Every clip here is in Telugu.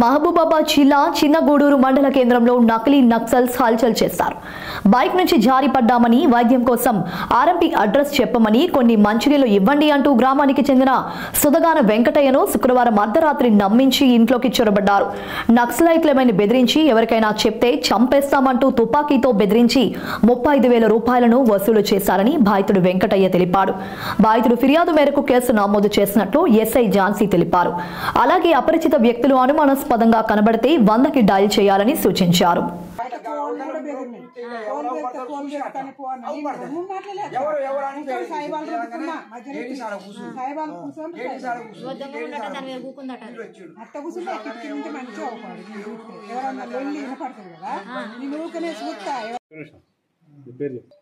మహబూబాబాద్ జిల్లా చిన్నగూడూరు మండల కేంద్రంలో నకిలీ నక్సల్స్ హల్చల్ చేశారు. బైక్ నుంచి జారి పడ్డామని, వైద్యం కోసం ఆర్ఎంపీ అడ్రస్ చెప్పమని, కొన్ని మంచినీళ్లు ఇవ్వండి అంటూ గ్రామానికి చెందిన సుధగాన వెంకటయ్యను శుక్రవారం అర్ధరాత్రి నమ్మించి ఇంట్లోకి చొరబడ్డారు. నక్సలైట్లమని బెదిరించి ఎవరికైనా చెప్తే చంపేస్తామంటూ తుపాకీతో బెదిరించి 35,000 రూపాయలను వసూలు చేశారని బాధితుడు వెంకటయ్య తెలిపాడు. బాధితుడు ఫిర్యాదు మేరకు కేసు నమోదు చేసినట్లు ఎస్ఐ ఝాన్సీ తెలిపారు. అలాగే అపరిచిత వ్యక్తులు అనుమానాస్పదంగా కనబడితే 100కి డయల్ చేయాలని సూచించారు.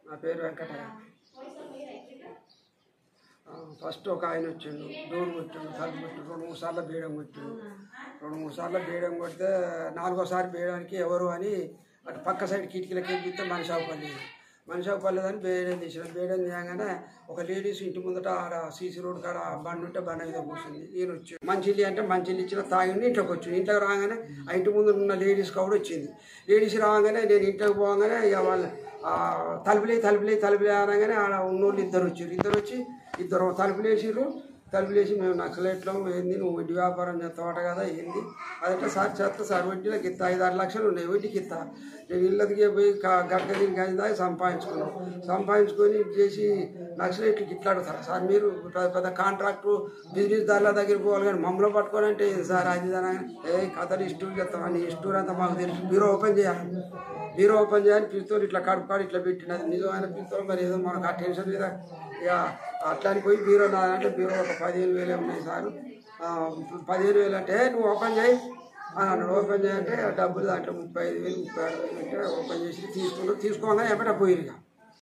నా పేరు వెంకటయ్య. ఫస్ట్ ఒక ఆయన వచ్చిండు, డోర్ కొట్టిండు, తలుపు కొట్టిండు, 2-3 సార్లు బేయడం కొట్టిండు. 2-3 సార్లు బేయడం కొడితే 4గోసారి బేయడానికి ఎవరు అని అటు పక్క సైడ్ కిటికీలకి ఎక్కిస్తే మనిషి అవ్వలేదని బేయడం తీసిన. బేయడం తీయగానే ఒక లేడీస్ ఇంటి ముందట ఆడ సీసీ రోడ్ కాడ బండి ఉంటే బండి మీద కూర్చుంది. ఈయన వచ్చి మంచిలు అంటే మంచిలు ఇచ్చిన తాగిండి ఇంట్లోకి వచ్చింది. ఇంట్లోకి రాగానే ఆ ఇంటి ముందు ఉన్న లేడీస్ కూడా వచ్చింది. లేడీస్ రాగానే నేను ఇంట్లోకి పోగానే ఇక వాళ్ళు తలుపులే అనగానే ఆడ ఉన్నోళ్ళు ఇద్దరు వచ్చి ఇద్దరు తలుపులేసి మేము నక్సలైట్లం ఏంది, నువ్వు వడ్డీ వ్యాపారం చేస్తావట కదా ఏంది అదంటే సార్ చేస్తా సార్, వడ్డీలకు ఇస్తా 5-6 లక్షలు ఉన్నాయి, వడ్డీకి ఇస్తా. నేను ఇళ్ళదికి పోయి గడ్డ దీనికి అది దాకా సంపాదించుకొని చేసి నక్సలైట్లకి ఇట్లా అడుగుతారు సార్, మీరు పెద్ద కాంట్రాక్టు బిజినెస్ దారుల దగ్గరికి పోవాలి కానీ మమ్మల్ని పట్టుకోవాలంటే సార్ అది కథలు ఇష్టం చేస్తాం అని ఇష్టం అంతా మాకు తెలుసు. బీరో ఓపెన్ చేయాలి పిస్తోల్ ఇట్లా కడుపుకాడు ఇట్లా పెట్టినది నిజమైన పిస్తోల్. మరి ఏదో మనకు ఆ టెన్షన్ మీద ఇక అట్లా అని పోయి బీరో నాదంటే బీరో ఒక 15,000 ఉన్నాయి సార్. 15,000 అంటే నువ్వు ఓపెన్ చేయి అని అన్నాడు. ఓపెన్ చేయాలంటే డబ్బులు దాంట్లో 35,000 36,000 అంటే ఓపెన్ చేసి తీసుకోగానే ఎక్కడ పోయిరుగా